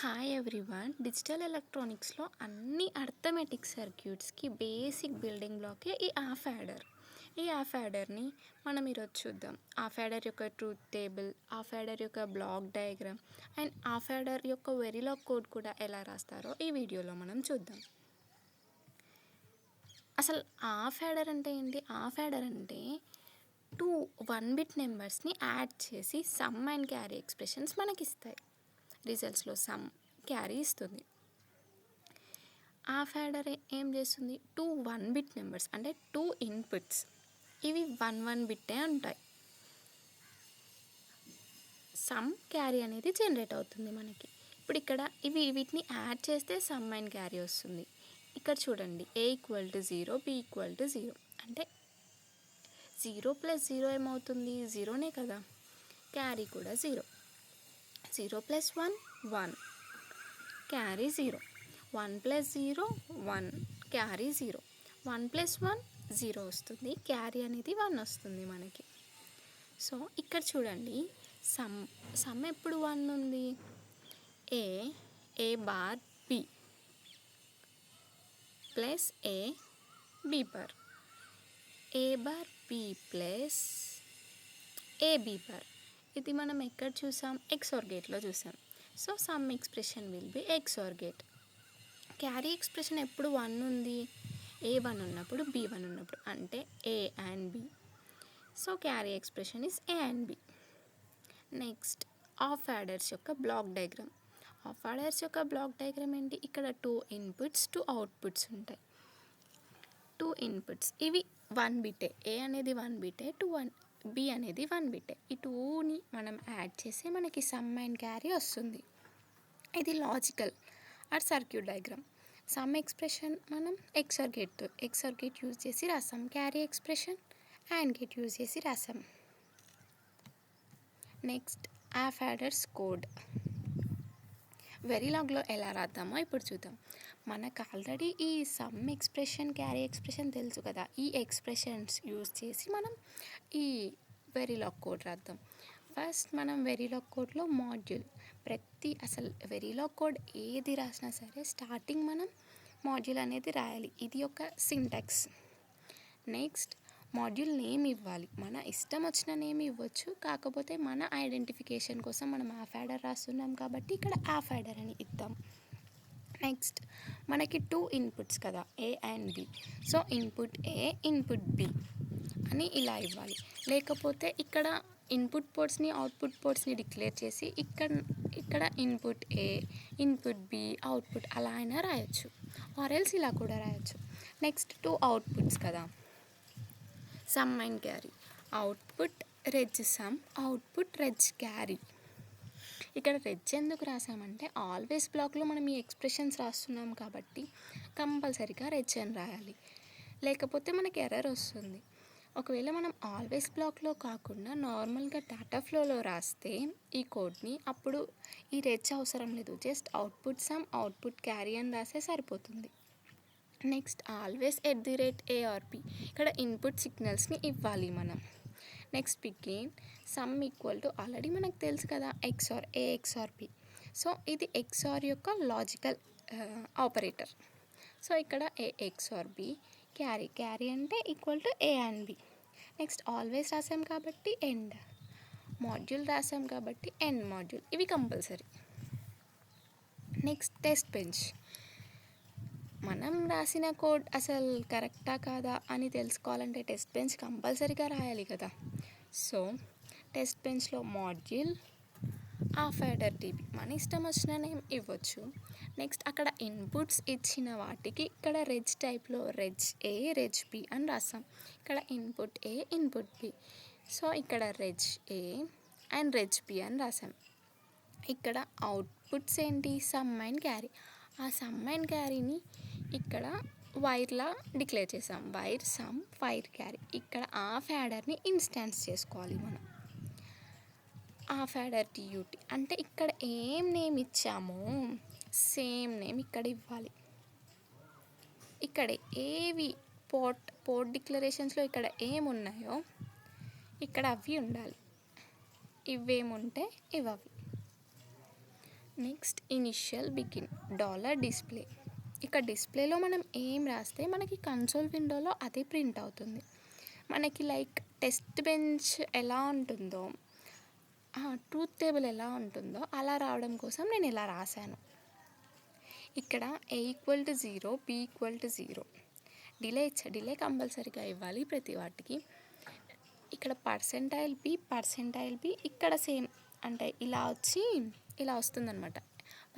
Hi everyone. Digital ఎలక్ట్రానిక్స్లో అన్ని arithmetic సర్క్యూట్స్కి basic building బ్లాకే ఈ half adder. ఈ హాఫ్ యాడర్ని మనం ఈరోజు చూద్దాం. హాఫ్ యాడర్ యొక్క ట్రూత్ టేబుల్, హాఫ్ యాడర్ యొక్క block diagram and half adder యొక్క వెరిలాగ్ కోడ్ కూడా ఎలా రాస్తారో ఈ వీడియోలో మనం చూద్దాం. అసలు హాఫ్ యాడర్ అంటే ఏంటి? హాఫ్ యాడర్ అంటే 2 1-bit నెంబర్స్ని యాడ్ చేసి సమ్ అండ్ క్యారీ ఎక్స్ప్రెషన్స్ మనకిస్తాయి. రిజల్ట్స్లో సమ్ క్యారీ ఇస్తుంది. హాఫ్ యాడర్ ఏం చేస్తుంది? 2 1-bit నెంబర్స్ అంటే 2 ఇన్పుట్స్, ఇవి 1 బిట్టే ఉంటాయి. సమ్ క్యారీ అనేది జనరేట్ అవుతుంది మనకి. ఇప్పుడు ఇక్కడ వీటిని యాడ్ చేస్తే సమ్ అండ్ క్యారీ వస్తుంది. ఇక్కడ చూడండి, A = 0, B = 0 అంటే 0 + 0 ఏమవుతుంది? 0నే కదా. క్యారీ కూడా 0. 0 + 1 1, క్యారీ 0. 1 + 0 1, క్యారీ 0. 1 + 1 0 వస్తుంది, క్యారీ అనేది 1 వస్తుంది మనకి. సో ఇక్కడ చూడండి, సమ్ ఎప్పుడు 1 ఉంది? A bar B plus B bar, A bar B plus B bar. ఇది మనం ఎక్కడ చూసాం? XOR గేట్లో చూసాం. So some expression will be XOR gate. Carry expression ఎప్పుడు 1 ఉంది? A1 ఉన్నప్పుడు, B1 ఉన్నప్పుడు, అంటే A and B. So carry expression is A and B. Next half adders యొక్క బ్లాక్ డయాగ్రామ్. హాఫ్ యాడర్స్ యొక్క బ్లాక్ డయాగ్రామ్ ఏంటి? ఇక్కడ 2 ఇన్పుట్స్ 2 అవుట్పుట్స్ ఉంటాయి. 2 ఇన్పుట్స్ ఇవి 1 బిటే. A అనేది 1 బిటే, B అనేది 1 బిటే. ఈ 2ని మనం యాడ్ చేస్తే మనకి సమ్ అండ్ క్యారీ వస్తుంది. ఇది logical or circuit diagram. Sum expression మనం XOR గేట్ యూజ్ చేసి రాసాం. Carry expression AND gate use చేసి రాసాం. Next half adders code. వెరిలాగ్లో ఎలా రాద్దామో ఇప్పుడు చూద్దాం. మనకు ఆల్రెడీ ఈ సమ్ ఎక్స్ప్రెషన్, క్యారీ ఎక్స్ప్రెషన్ తెలుసు కదా. ఈ ఎక్స్ప్రెషన్స్ యూజ్ చేసి మనం ఈ వెరిలాగ్ కోడ్ రాద్దాం. ఫస్ట్ మనం వెరిలాగ్ కోడ్లో మాడ్యూల్, అసలు వెరిలాగ్ కోడ్ ఏది రాసినా సరే స్టార్టింగ్ మనం మాడ్యూల్ అనేది రాయాలి. ఇది ఒక సింటాక్స్. నెక్స్ట్ మాడ్యూల్ నేమ్ ఇవ్వాలి. మన ఇష్టం వచ్చిన నేమ్ ఇవ్వచ్చు, కాకపోతే మన ఐడెంటిఫికేషన్ కోసం మనం హాఫ్ యాడర్ రాస్తున్నాం కాబట్టి ఇక్కడ హాఫ్ యాడర్ అని ఇద్దాం. నెక్స్ట్ మనకి 2 ఇన్పుట్స్ కదా, A and B. So input A, input B అని ఇలా ఇవ్వాలి. లేకపోతే ఇక్కడ ఇన్పుట్ పోర్ట్స్ని, అవుట్పుట్ పోర్ట్స్ని డిక్లేర్ చేసి ఇక్కడ input A, input B, output అలా అయినా రాయొచ్చు, ఆర్ఎల్స్ ఇలా కూడా రాయొచ్చు. నెక్స్ట్ 2 అవుట్పుట్స్ కదా, sum and carry. Output reg sum, output reg carry. ఇక్కడ రెజ్ ఎందుకు రాసామంటే ఆల్వేస్ బ్లాక్లో మనం ఈ ఎక్స్ప్రెషన్స్ రాస్తున్నాం కాబట్టి కంపల్సరీగా రెజ్ అని రాయాలి, లేకపోతే మనకి ఎర్రర్ వస్తుంది. ఒకవేళ మనం ఆల్వేస్ బ్లాక్లో కాకుండా నార్మల్గా డాటా ఫ్లోలో రాస్తే ఈ కోడ్ని, అప్పుడు ఈ రెజ్ అవసరం లేదు. Just output some, output carry అని రాస్తే సరిపోతుంది. Next always @A or B. ఇక్కడ ఇన్పుట్ సిగ్నల్స్ని ఇవ్వాలి మనం. నెక్స్ట్ బిగిన్ సమ్ = ఆల్రెడీ మనకు తెలుసు కదా, XOR A XOR B. So ఇది XOR యొక్క లాజికల్ ఆపరేటర్. సో ఇక్కడ A XOR B, క్యారీ అంటే = A and B. Next always రాసాం కాబట్టి ఎండ్, మాడ్యూల్ రాసాం కాబట్టి ఎండ్ మాడ్యూల్. ఇవి కంపల్సరీ. Next test bench. మనం రాసిన కోడ్ అసలు కరెక్టా కాదా అని తెలుసుకోవాలంటే టెస్ట్ బెంచ్ కంపల్సరీగా రాయాలి కదా. సో టెస్ట్ బెంచ్లో మాడ్యూల్, హాఫ్ యాడర్ DB, మన ఇష్టం వచ్చిన నేమ్ ఇవ్వచ్చు. నెక్స్ట్ అక్కడ ఇన్పుట్స్ ఇచ్చిన వాటికి ఇక్కడ రెజ్ టైప్లో రెజ్ A, రెజ్ B అని రాస్తాం. ఇక్కడ input A, input B. So ఇక్కడ రెజ్ A అండ్ రెజ్ B అని రాసాం. ఇక్కడ అవుట్పుట్స్ ఏంటి? Some and carry. ఆ సమ్ అండ్ క్యారీని ఇక్కడ వైర్లా డిక్లేర్ చేసాం. Wire some, wire carry. ఇక్కడ హాఫ్ యాడర్ని ఇన్స్టాన్స్ చేసుకోవాలి మనం. హాఫ్ యాడర్ DUT అంటే ఇక్కడ ఏం నేమ్ ఇచ్చామో సేమ్ నేమ్ ఇక్కడ ఇవ్వాలి. ఇక్కడ ఏవి పోర్ట్ డిక్లరేషన్స్లో ఇక్కడ ఏమున్నాయో ఇక్కడ అవి ఉండాలి. ఇవేముంటే ఇవి. Next initial begin dollar display. ఇక డిస్ప్లేలో మనం ఏం రాస్తే మనకి కన్సోల్ విండోలో అదే ప్రింట్ అవుతుంది. మనకి లైక్ టెస్ట్ బెంచ్ ఎలా ఉంటుందో, ట్రూత్ టేబుల్ ఎలా ఉంటుందో అలా రావడం కోసం నేను ఇలా రాశాను. ఇక్కడ A=0, B=0. డిలే కంపల్సరీగా ఇవ్వాలి ప్రతి వాటికి. ఇక్కడ %B ఇక్కడ సేమ్ అంటే ఇలా వచ్చి ఇలా వస్తుందన్నమాట.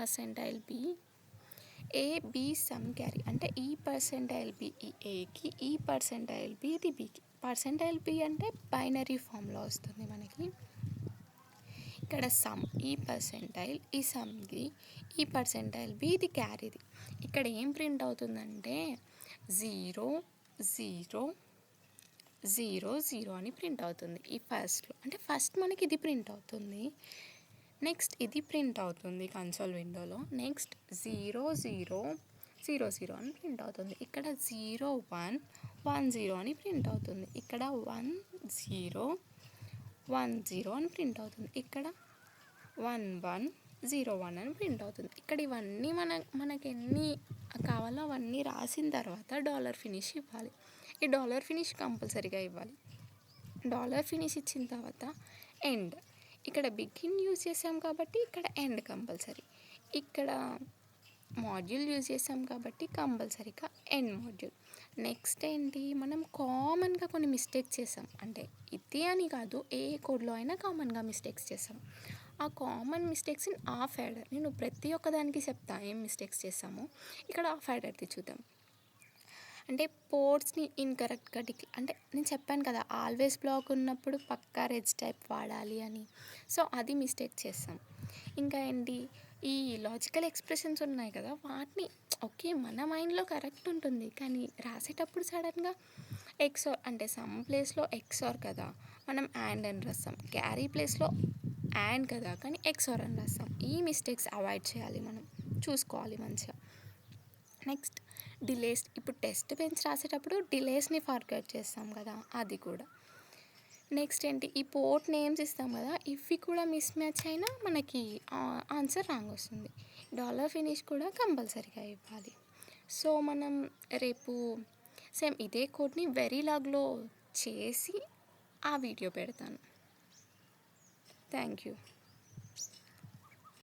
%B AB సమ్ క్యారీ అంటే ఈ %B ఈ ఏకి, ఈ %B ఇది బీకి. %B అంటే బైనరీ ఫామ్లో వస్తుంది మనకి. ఇక్కడ సమ్ ఈ పర్సెంటైల్ ఈ సమ్ది, ఈ %B ఇది క్యారీది. ఇక్కడ ఏం ప్రింట్ అవుతుందంటే 0 0 0 0 అని ప్రింట్ అవుతుంది. ఈ ఫస్ట్లో అంటే ఫస్ట్ మనకి ఇది ప్రింట్ అవుతుంది. నెక్స్ట్ ఇది ప్రింట్ అవుతుంది కన్సోల్ విండోలో. నెక్స్ట్ 0 0 0 0 అని ప్రింట్ అవుతుంది. ఇక్కడ 0 1 1 0 అని ప్రింట్ అవుతుంది. ఇక్కడ 1 0 1 0 అని ప్రింట్ అవుతుంది. ఇక్కడ 1 1 0 1 అని ప్రింట్ అవుతుంది. ఇక్కడ ఇవన్నీ మనకి ఎన్ని కావాలో అవన్నీ రాసిన తర్వాత డాలర్ ఫినిష్ ఇవ్వాలి. ఈ డాలర్ ఫినిష్ కంపల్సరీగా ఇవ్వాలి. డాలర్ ఫినిష్ ఇచ్చిన తర్వాత ఎండ్. ఇక్కడ బిగిన్ యూజ్ చేసాం కాబట్టి ఇక్కడ ఎండ్ కంపల్సరీ. ఇక్కడ మాడ్యూల్ యూజ్ చేసాం కాబట్టి కంపల్సరీగా ఎండ్ మాడ్యూల్. నెక్స్ట్ ఏంటి, మనం కామన్గా కొన్ని మిస్టేక్స్ చేసాం. అంటే ఇది అని కాదు, ఏ కోడ్లో అయినా కామన్గా మిస్టేక్స్ చేసాం. ఆ కామన్ మిస్టేక్స్ని ఆఫ్ యాడర్, నేను ప్రతి ఒక్కదానికి చెప్తా ఏం మిస్టేక్స్ చేసామో. ఇక్కడ ఆఫ్ యాడర్ది చూద్దాం. అంటే పోర్ట్స్ని ఇన్కరెక్ట్గా అంటే నేను చెప్పాను కదా ఆల్వేస్ బ్లాక్ ఉన్నప్పుడు పక్కా రెజ్ టైప్ వాడాలి అని. సో అది మిస్టేక్ చేస్తాం. ఇంకా ఏంటి, ఈ లాజికల్ ఎక్స్ప్రెషన్స్ ఉన్నాయి కదా, వాటిని ఓకే మన మైండ్లో కరెక్ట్ ఉంటుంది, కానీ రాసేటప్పుడు సడన్గా ఎక్సార్ అంటే సమ్ ప్లేస్లో ఎక్సార్ కదా మనం యాండ్ అని రాస్తాం, క్యారీ ప్లేస్లో యాండ్ కదా కానీ ఎక్సార్ అని రాస్తాం. ఈ మిస్టేక్స్ అవాయిడ్ చేయాలి, మనం చూసుకోవాలి మంచిగా. Next delays. ఇప్పుడు టెస్ట్ బెంచ్ రాసేటప్పుడు డిలేస్ని ఫార్గెట్ చేస్తాం కదా, అది కూడా. నెక్స్ట్ ఏంటి, ఈ పోర్ట్ నేమ్స్ ఇస్తాం కదా, ఇవి కూడా మిస్ మ్యాచ్ అయినా మనకి ఆన్సర్ రాంగ్ వస్తుంది. డాలర్ ఫినిష్ కూడా కంపల్సరీగా ఇవ్వాలి. సో మనం రేపు సేమ్ ఇదే కోడ్ని వెరీలాగ్లో చేసి ఆ వీడియో పెడతాను. Thank you.